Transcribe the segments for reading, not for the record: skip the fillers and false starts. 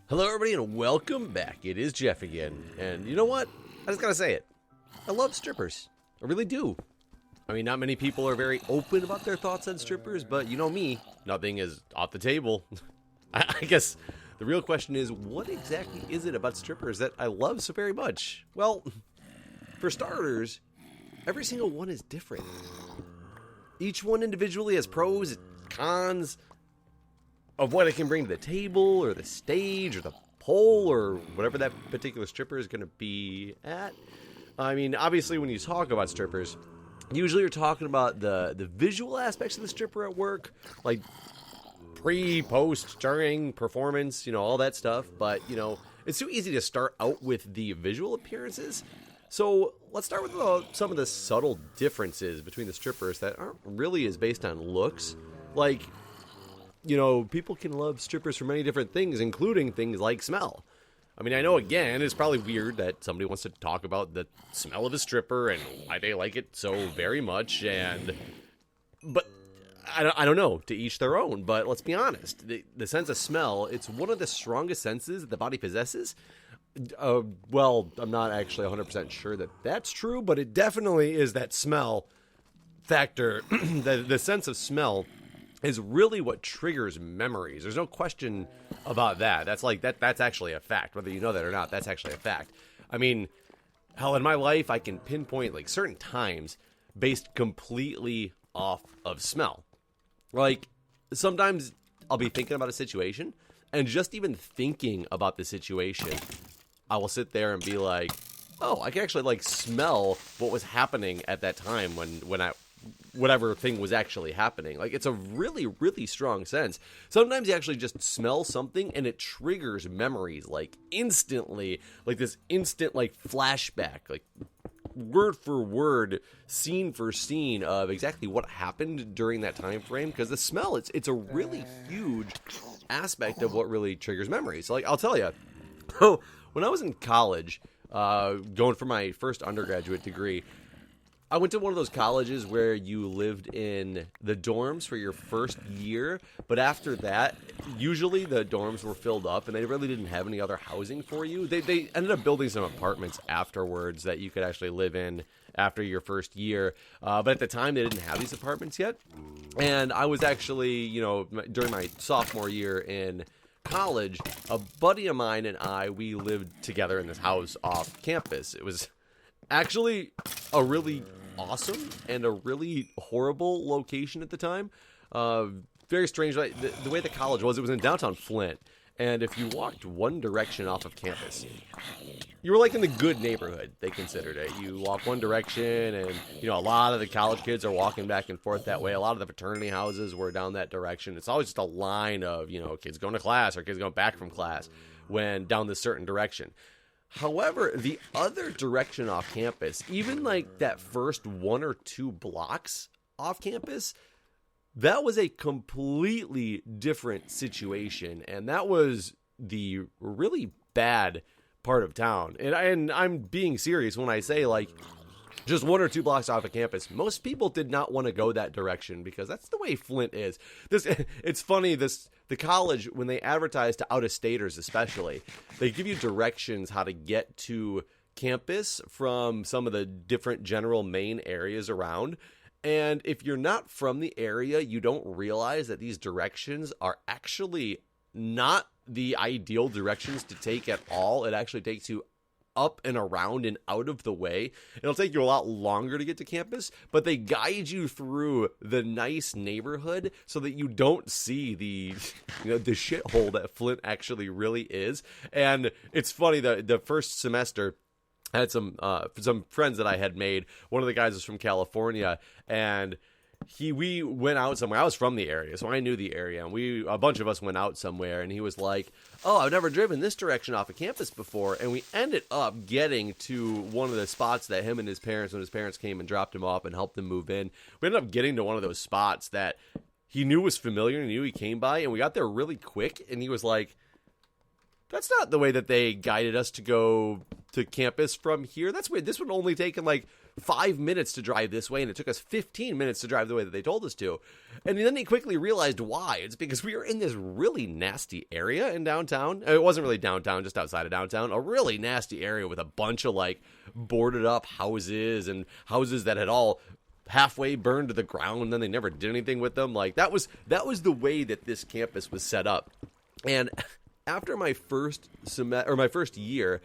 Hello everybody and welcome back. It is Jeff again. And you know what? I just gotta say it. I love strippers. I really do. I mean, not many people are very open about their thoughts on strippers, but you know me, nothing is off the table. I guess the real question is, what exactly is it about strippers that I love so very much? Well, for starters, every single one is different. Each one individually has pros, cons, of what it can bring to the table, or the stage, or the pole, or whatever that particular stripper is going to be at. I mean, obviously, when you talk about strippers, usually you're talking about the visual aspects of the stripper at work, like pre, post, during, performance, all that stuff. But, it's too easy to start out with the visual appearances. So let's start with some of the subtle differences between the strippers that aren't really as based on looks. Like, people can love strippers for many different things, including things like smell. I mean, I know, again, it's probably weird that somebody wants to talk about the smell of a stripper and why they like it so very much, but I don't know, to each their own. But let's be honest, the sense of smell, it's one of the strongest senses that the body possesses. Well, I'm not actually 100% sure that that's true, but it definitely is that smell factor. The sense of smell is really what triggers memories. There's no question about that. That's actually a fact. Whether you know that or not, that's actually a fact. I mean, hell, in my life, I can pinpoint like certain times based completely off of smell. Like, sometimes I'll be thinking about a situation, and just even thinking about the situation, I will sit there and be like, oh, I can actually smell what was happening at that time when whatever thing was actually happening. Like, it's a really, really strong sense. Sometimes you actually just smell something and it triggers memories, instantly, this instant, flashback, word for word, scene for scene of exactly what happened during that time frame. Because the smell, it's a really huge aspect of what really triggers memories. So, I'll tell you, when I was in college, going for my first undergraduate degree, I went to one of those colleges where you lived in the dorms for your first year, but after that, usually the dorms were filled up and they really didn't have any other housing for you. They ended up building some apartments afterwards that you could actually live in after your first year, but at the time they didn't have these apartments yet. And I was actually, during my sophomore year in college, a buddy of mine and we lived together in this house off campus. It was actually a really awesome and a really horrible location at the time. Very strange. The way the college was, it was in downtown Flint. And if you walked one direction off of campus, you were in the good neighborhood, they considered it. You walk one direction and, a lot of the college kids are walking back and forth that way. A lot of the fraternity houses were down that direction. It's always just a line of, kids going to class or kids going back from class when down this certain direction. However, the other direction off campus, even that first 1 or 2 blocks off campus, that was a completely different situation. And that was the really bad part of town. And I'm being serious when I say just 1 or 2 blocks off of campus. Most people did not want to go that direction because that's the way Flint is. It's funny, the college, when they advertise to out-of-staters especially, they give you directions how to get to campus from some of the different general main areas around. And if you're not from the area, you don't realize that these directions are actually not the ideal directions to take at all. It actually takes you up and around and out of the way. It'll take you a lot longer to get to campus, but they guide you through the nice neighborhood so that you don't see the shithole that Flint actually really is. And it's funny, the first semester, I had some friends that I had made. One of the guys was from California, and we went out somewhere. I was from the area, so I knew the area, and a bunch of us went out somewhere, and he was like, oh, I've never driven this direction off of campus before. And we ended up getting to one of the spots that him and his parents, when his parents came and dropped him off and helped him move in, we ended up getting to one of those spots that he knew was familiar and knew he came by, and we got there really quick, and he was like, that's not the way that they guided us to go to campus from here. That's weird. This would only taken 5 minutes to drive this way, and it took us 15 minutes to drive the way that they told us to. And then he quickly realized why. It's because we were in this really nasty area in downtown. It wasn't really downtown, just outside of downtown. A really nasty area with a bunch of, like, boarded up houses and houses that had all halfway burned to the ground, and then they never did anything with them. Like, that was the way that this campus was set up. And after my first year,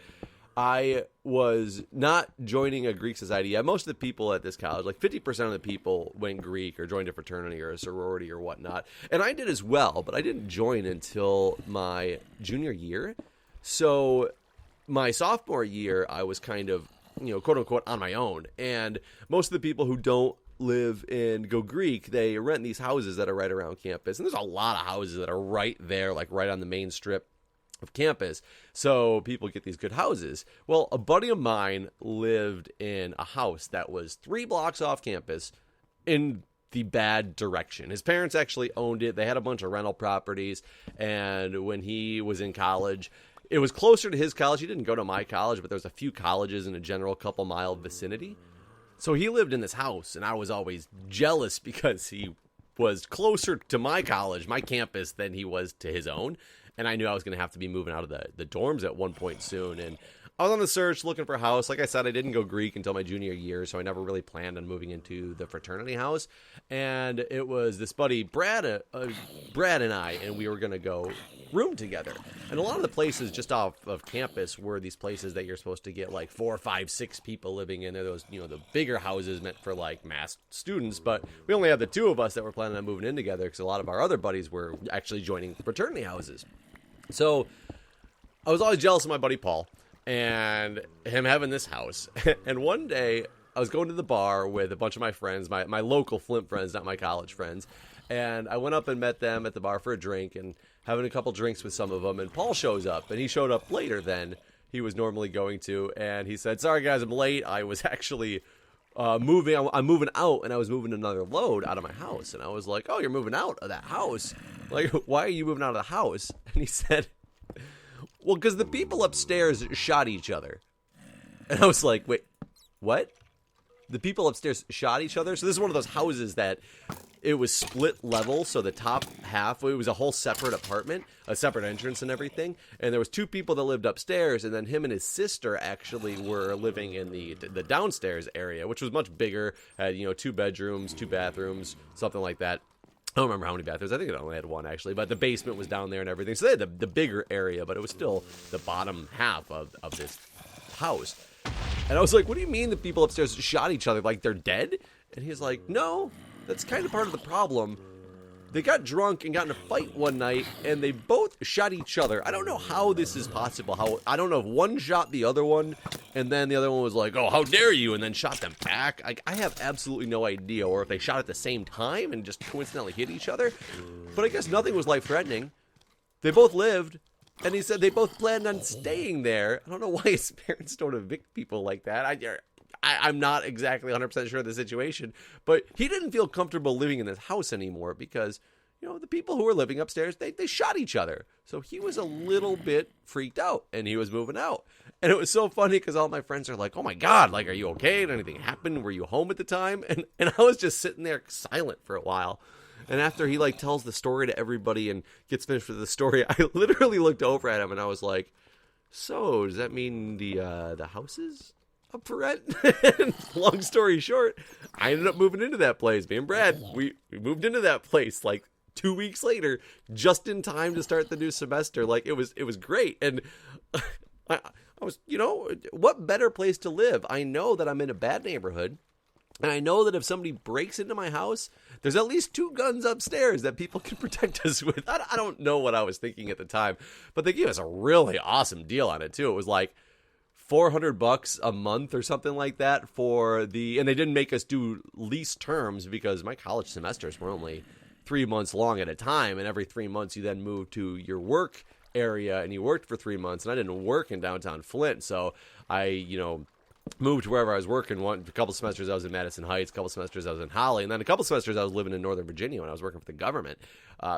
I was not joining a Greek society. Yeah, most of the people at this college, like 50% of the people, went Greek or joined a fraternity or a sorority or whatnot. And I did as well, but I didn't join until my junior year. So my sophomore year, I was kind of, quote unquote, on my own. And most of the people who don't live in Go Greek, they rent these houses that are right around campus. And there's a lot of houses that are right there, like right on the main strip of campus, so people get these good houses. Well, a buddy of mine lived in a house that was 3 blocks off campus in the bad direction. His parents actually owned it. They had a bunch of rental properties, and when he was in college, it was closer to his college. He didn't go to my college, but there was a few colleges in a general couple mile vicinity. So he lived in this house, and I was always jealous because he was closer to my college, my campus, than he was to his own. And I knew I was going to have to be moving out of the dorms at one point soon. And I was on the search looking for a house. Like I said, I didn't go Greek until my junior year, so I never really planned on moving into the fraternity house. And it was this buddy, Brad and I, and we were going to go room together. And a lot of the places just off of campus were these places that you're supposed to get like 4, 5, 6 people living in. They're those, the bigger houses meant for like mass students. But we only had the 2 of us that were planning on moving in together because a lot of our other buddies were actually joining fraternity houses. So I was always jealous of my buddy Paul and him having this house. And one day I was going to the bar with a bunch of my friends, my local Flint friends, not my college friends. And I went up and met them at the bar for a drink and having a couple drinks with some of them. And Paul shows up, and he showed up later than he was normally going to. And he said, "Sorry guys, I'm late. I was actually moving. I'm moving out, and I was moving another load out of my house." And I was like, "Oh, you're moving out of that house? Like, why are you moving out of the house?" And he said, "Well, because the people upstairs shot each other." And I was like, "Wait, what? The people upstairs shot each other?" So this is one of those houses that it was split level. So the top half, it was a whole separate apartment, a separate entrance and everything. And there was 2 people that lived upstairs, and then him and his sister actually were living in the downstairs area, which was much bigger. Had 2 bedrooms, 2 bathrooms, something like that. I don't remember how many bathrooms. I think it only had 1, actually. But the basement was down there and everything. So they had the bigger area, but it was still the bottom half of this house. And I was like, "What do you mean the people upstairs shot each other? Like they're dead?" And he's like, "No, that's kind of part of the problem. They got drunk and got in a fight one night, and they both shot each other. I don't know how this is possible. I don't know if one shot the other one, and then the other one was like, 'Oh, how dare you,' and then shot them back. I have absolutely no idea, or if they shot at the same time and just coincidentally hit each other. But I guess nothing was life-threatening. They both lived, and he said they both planned on staying there. I don't know why his parents don't evict people like that. I'm not exactly 100% sure of the situation, but he didn't feel comfortable living in this house anymore because, the people who were living upstairs, they shot each other. So he was a little bit freaked out, and he was moving out. And it was so funny because all my friends are like, "Oh my God, like, are you okay? Did anything happen? Were you home at the time?" And I was just sitting there silent for a while. And after he tells the story to everybody and gets finished with the story, I literally looked over at him and I was like, "So does that mean the house is up for rent?" Long story short, I ended up moving into that place. Me and Brad, we moved into that place 2 weeks later, just in time to start the new semester. It was great. And I was, what better place to live? I know that I'm in a bad neighborhood. And I know that if somebody breaks into my house, there's at least 2 guns upstairs that people can protect us with. I don't know what I was thinking at the time, but they gave us a really awesome deal on it too. It was like $400 a month or something like that and they didn't make us do lease terms because my college semesters were only 3 months long at a time. And every 3 months you then move to your work area and you worked for 3 months. And I didn't work in downtown Flint. So I, moved wherever I was working. A couple semesters I was in Madison Heights, a couple semesters I was in Holly, and then a couple semesters I was living in Northern Virginia when I was working for the government.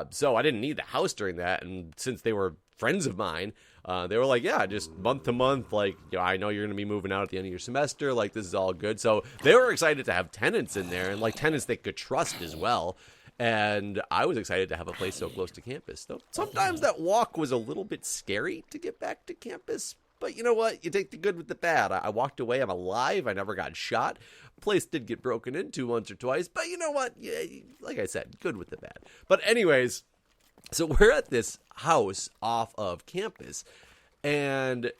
So I didn't need the house during that, and since they were friends of mine, they were like, yeah, just month to month, like, I know you're going to be moving out at the end of your semester, like, this is all good. So they were excited to have tenants in there, and like tenants they could trust as well. And I was excited to have a place so close to campus. Though sometimes that walk was a little bit scary to get back to campus. But you know what? You take the good with the bad. I walked away. I'm alive. I never got shot. Place did get broken into once or twice. But you know what? Yeah, like I said, good with the bad. But anyways, so we're at this house off of campus. And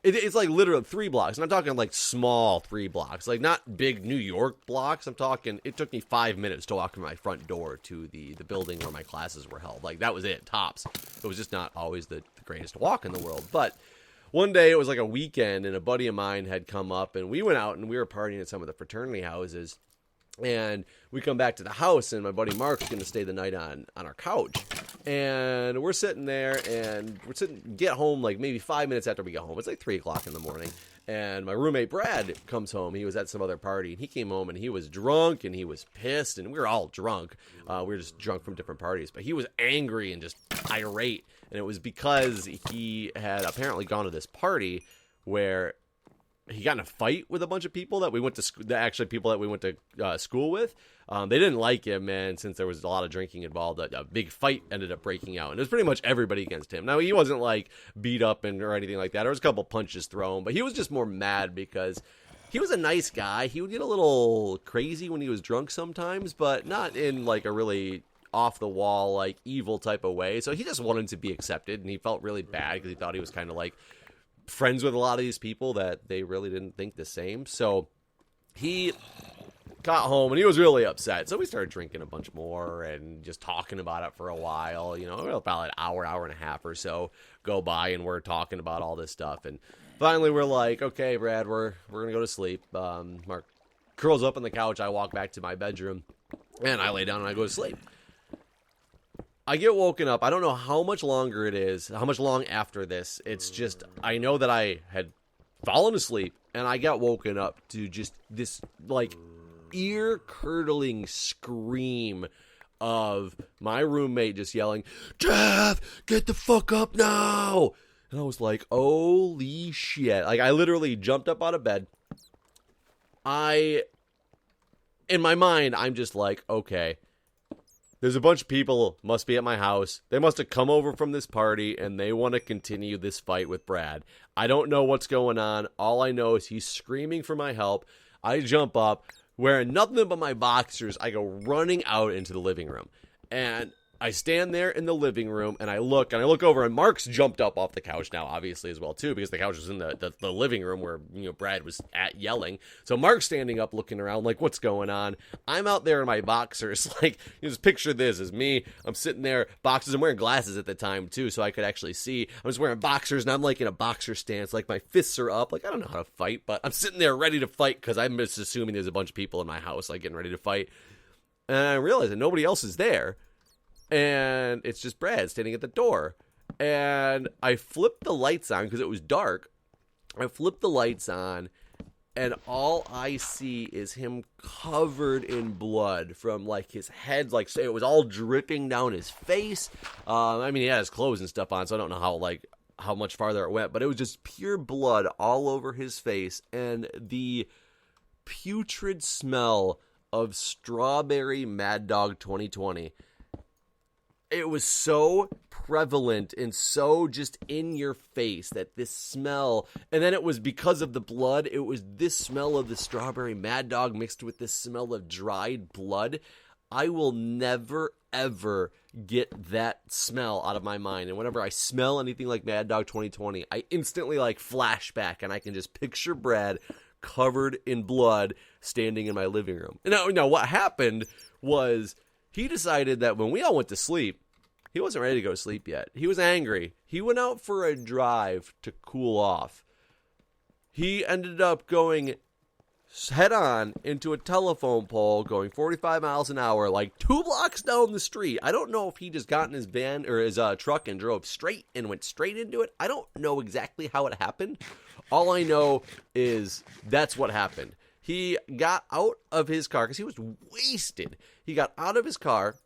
it's like literally 3 blocks. And I'm talking like small 3 blocks. Like not big New York blocks. I'm talking, it took me 5 minutes to walk from my front door to the building where my classes were held. Like that was it, tops. It was just not always the greatest walk in the world. But one day it was like a weekend and a buddy of mine had come up and we went out and we were partying at some of the fraternity houses. And we come back to the house and my buddy Mark's going to stay the night on our couch. And we're sitting there and get home like maybe 5 minutes after we get home. It's like 3 o'clock in the morning. And my roommate Brad comes home. He was at some other party and he came home and he was drunk and he was pissed and we were all drunk. We were just drunk from different parties, but he was angry and just irate. And it was because he had apparently gone to this party where he got in a fight with a bunch of people that we went to people that we went to school with. They didn't like him, and since there was a lot of drinking involved, a big fight ended up breaking out, and it was pretty much everybody against him. Now, he wasn't like beat up or anything like that. There was a couple punches thrown, but he was just more mad because he was a nice guy. He would get a little crazy when he was drunk sometimes, but not in like a really off the wall, like evil type of way. So he just wanted to be accepted, and he felt really bad because he thought he was kind of like friends with a lot of these people that they really didn't think the same. So he got home and he was really upset. So we started drinking a bunch more and just talking about it for a while. You know, about an hour and a half or so go by and we're talking about all this stuff. And finally we're like, okay, Brad, we're gonna go to sleep. Mark curls up on the couch. I walk back to my bedroom and I lay down and I go to sleep. I get woken up. I don't know how much longer it is, how much long after this. It's just, I know that I had fallen asleep and I got woken up to just this like ear-curdling scream of my roommate just yelling, "Jeff, get the fuck up now!" And I was like, holy shit. Like, I literally jumped up out of bed. In my mind, I'm just like, okay, there's a bunch of people must be at my house. They must have come over from this party and they want to continue this fight with Brad. I don't know what's going on. All I know is he's screaming for my help. I jump up, wearing nothing but my boxers. I go running out into the living room. And I stand there in the living room and I look over and Mark's jumped up off the couch now, obviously, as well, too, because the couch was in the living room where, you know, Brad was at yelling. So Mark's standing up looking around like, what's going on? I'm out there in my boxers. Like, you just picture this as me. I'm sitting there, boxers. I'm wearing glasses at the time, too, so I could actually see. I'm just wearing boxers and I'm like in a boxer stance. Like, my fists are up. Like, I don't know how to fight, but I'm sitting there ready to fight because I'm just assuming there's a bunch of people in my house, like, getting ready to fight. And I realize that nobody else is there. And it's just Brad standing at the door. And I flipped the lights on because it was dark. I flipped the lights on. And all I see is him covered in blood from, like, his head. Like, it was all dripping down his face. I mean, he had his clothes and stuff on, so I don't know how much farther it went. But it was just pure blood all over his face. And the putrid smell of strawberry Mad Dog 2020. It was so prevalent and so just in your face that this smell, and then it was because of the blood, it was this smell of the strawberry Mad Dog mixed with this smell of dried blood. I will never, ever get that smell out of my mind. And whenever I smell anything like Mad Dog 2020, I instantly like flashback and I can just picture Brad covered in blood standing in my living room. Now what happened was, he decided that when we all went to sleep, he wasn't ready to go to sleep yet. He was angry. He went out for a drive to cool off. He ended up going head on into a telephone pole going 45 miles an hour, like 2 blocks down the street. I don't know if he just got in his van or his truck and drove straight and went straight into it. I don't know exactly how it happened. All I know is that's what happened. He got out of his car because he was wasted. He got out of his car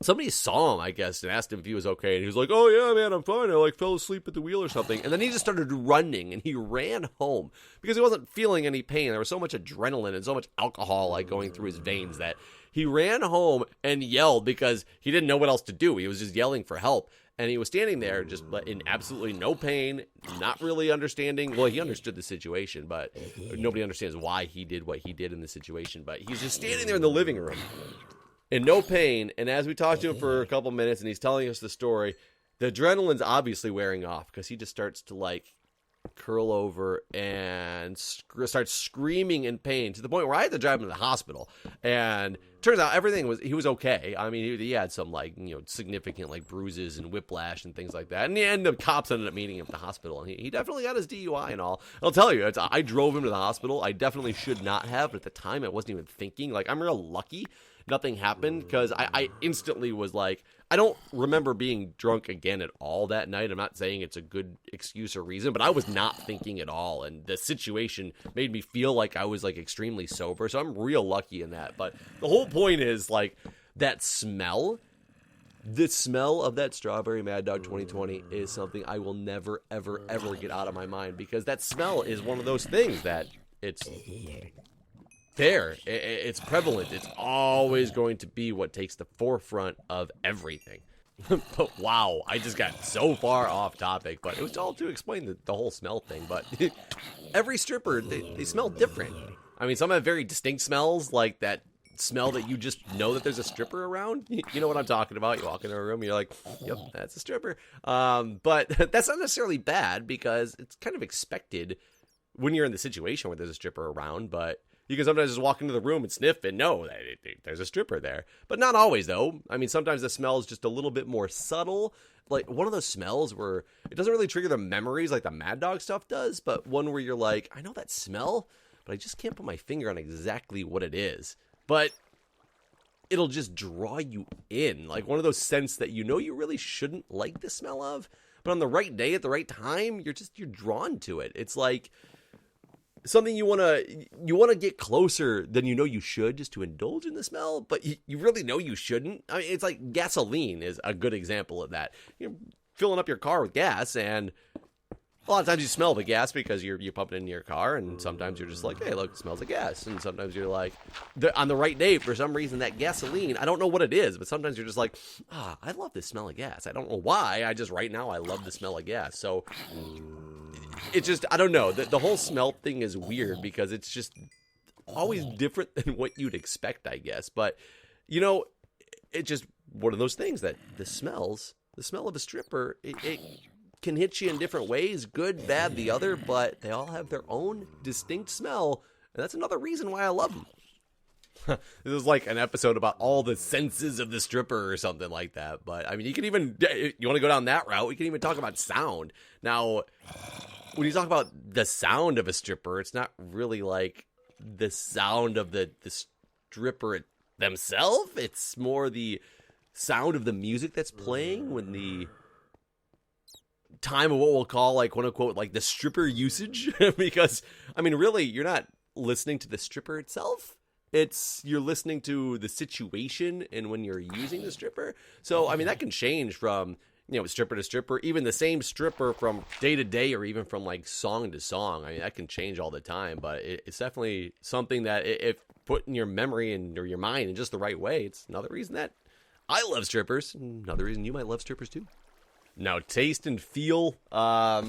somebody saw him, I guess, and asked him if he was okay. And he was like, oh, yeah, man, I'm fine. I, like, fell asleep at the wheel or something. And then he just started running, and he ran home because he wasn't feeling any pain. There was so much adrenaline and so much alcohol, like, going through his veins that he ran home and yelled because he didn't know what else to do. He was just yelling for help. And he was standing there just in absolutely no pain, not really understanding. Well, he understood the situation, but nobody understands why he did what he did in the situation. But he's just standing there in the living room in no pain. And as we talked to him for a couple minutes and he's telling us the story, the adrenaline's obviously wearing off because he just starts to, like, curl over and starts screaming in pain to the point where I had to drive him to the hospital. And turns out he was okay. I mean, he had some, like, significant, like, bruises and whiplash and things like that. And the cops ended up meeting him at the hospital, and he definitely got his DUI and all. I'll tell you, I drove him to the hospital. I definitely should not have, but at the time I wasn't even thinking. Like, I'm real lucky nothing happened because I instantly was like, I don't remember being drunk again at all that night. I'm not saying it's a good excuse or reason, but I was not thinking at all. And the situation made me feel like I was, like, extremely sober. So I'm real lucky in that. But the whole point is, like, that smell, the smell of that strawberry Mad Dog 2020 is something I will never, ever, ever get out of my mind because that smell is one of those things that it's there. It's prevalent. It's always going to be what takes the forefront of everything. But wow, I just got so far off topic, but it was all to explain the whole smell thing. But every stripper, they smell different. I mean, some have very distinct smells, like that smell that you just know that there's a stripper around. You know what I'm talking about. You walk into a room, you're like, yep, that's a stripper. But that's not necessarily bad because it's kind of expected when you're in the situation where there's a stripper around, but you can sometimes just walk into the room and sniff and know that there's a stripper there. But not always, though. I mean, sometimes the smell is just a little bit more subtle. Like, one of those smells where it doesn't really trigger the memories like the Mad Dog stuff does, but one where you're like, I know that smell, but I just can't put my finger on exactly what it is. But it'll just draw you in. Like, one of those scents that you know you really shouldn't like the smell of, but on the right day at the right time, you're drawn to it. It's like something you want to get closer than you know you should just to indulge in the smell, but you really know you shouldn't. I mean, it's like gasoline is a good example of that. You're filling up your car with gas, and a lot of times you smell the gas because you pump it into your car, and sometimes you're just like, hey, look, it smells like gas. And sometimes you're like, on the right day, for some reason, that gasoline, I don't know what it is, but sometimes you're just like, I love the smell of gas. I don't know why. Right now I love the smell of gas. So it's just, I don't know. The whole smell thing is weird because it's just always different than what you'd expect, I guess. But, it's just one of those things that the smell of a stripper, it can hit you in different ways, good, bad, the other, but they all have their own distinct smell, and that's another reason why I love them. This is like an episode about all the senses of the stripper or something like that, but I mean, you want to go down that route, we can even talk about sound. Now, when you talk about the sound of a stripper, it's not really like the sound of the stripper themselves, it's more the sound of the music that's playing when the time of what we'll call, like, quote unquote, like the stripper usage. Because I mean, really, you're not listening to the stripper itself, you're listening to the situation and when you're using the stripper. So I mean, that can change from stripper to stripper, even the same stripper from day to day, or even from like song to song. I mean, that can change all the time, but it's definitely something that if put in your memory or your mind in just the right way, it's another reason that I love strippers. Another reason you might love strippers too. Now, taste and feel, I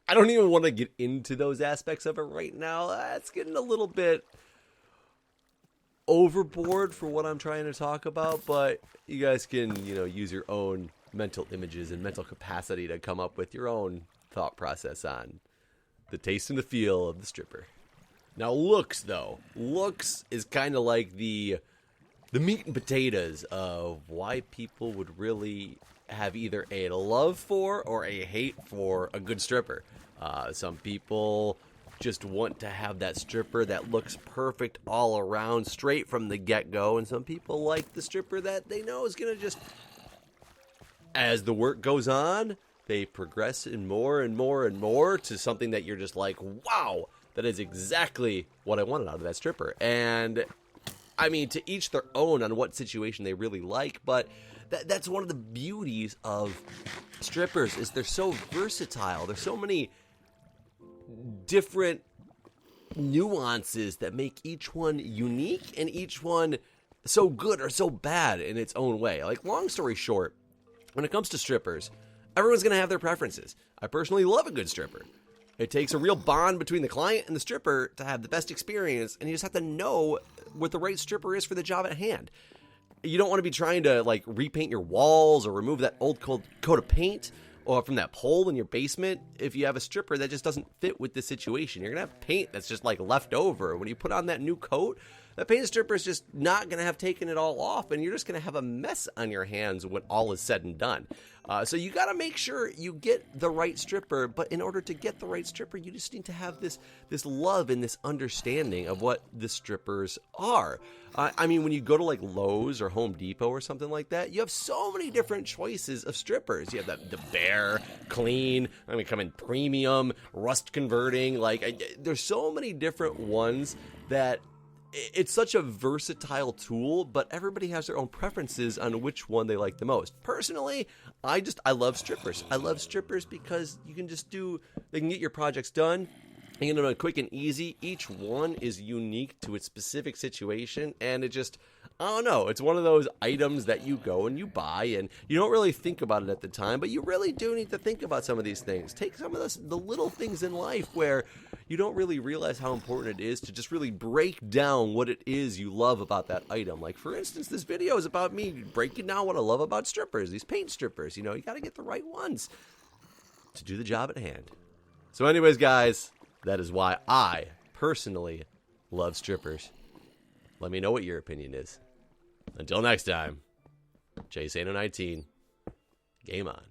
don't even want to get into those aspects of it right now. It's getting a little bit overboard for what I'm trying to talk about, but you guys can, use your own mental images and mental capacity to come up with your own thought process on the taste and the feel of the stripper. Now, looks, though. Looks is kind of like the meat and potatoes of why people would really have either a love for or a hate for a good stripper. Some people just want to have that stripper that looks perfect all around, straight from the get-go, and some people like the stripper that they know is going to just, as the work goes on, they progress in more and more and more to something that you're just like, wow, that is exactly what I wanted out of that stripper. And I mean, to each their own on what situation they really like, but That's one of the beauties of strippers is they're so versatile. There's so many different nuances that make each one unique and each one so good or so bad in its own way. Like, long story short, when it comes to strippers, everyone's going to have their preferences. I personally love a good stripper. It takes a real bond between the client and the stripper to have the best experience, and you just have to know what the right stripper is for the job at hand. You don't want to be trying to, like, repaint your walls or remove that old coat of paint or from that pole in your basement if you have a stripper that just doesn't fit with the situation. You're going to have paint that's just, like, left over. When you put on that new coat, that paint stripper is just not going to have taken it all off, and you're just going to have a mess on your hands when all is said and done. So you got to make sure you get the right stripper, but in order to get the right stripper, you just need to have this love and this understanding of what the strippers are. I mean, when you go to like Lowe's or Home Depot or something like that, you have so many different choices of strippers. You have the bare, clean, come in premium, rust converting. There's so many different ones that it's such a versatile tool, but everybody has their own preferences on which one they like the most. Personally, I love strippers. I love strippers because they can get your projects done. You can do it quick and easy. Each one is unique to its specific situation, and I don't know, it's one of those items that you go and you buy, and you don't really think about it at the time, but you really do need to think about some of these things. Take some of the little things in life where you don't really realize how important it is to just really break down what it is you love about that item. Like, for instance, this video is about me breaking down what I love about strippers, these paint strippers. You got to get the right ones to do the job at hand. So anyways, guys, that is why I personally love strippers. Let me know what your opinion is. Until next time, Chase 819, game on.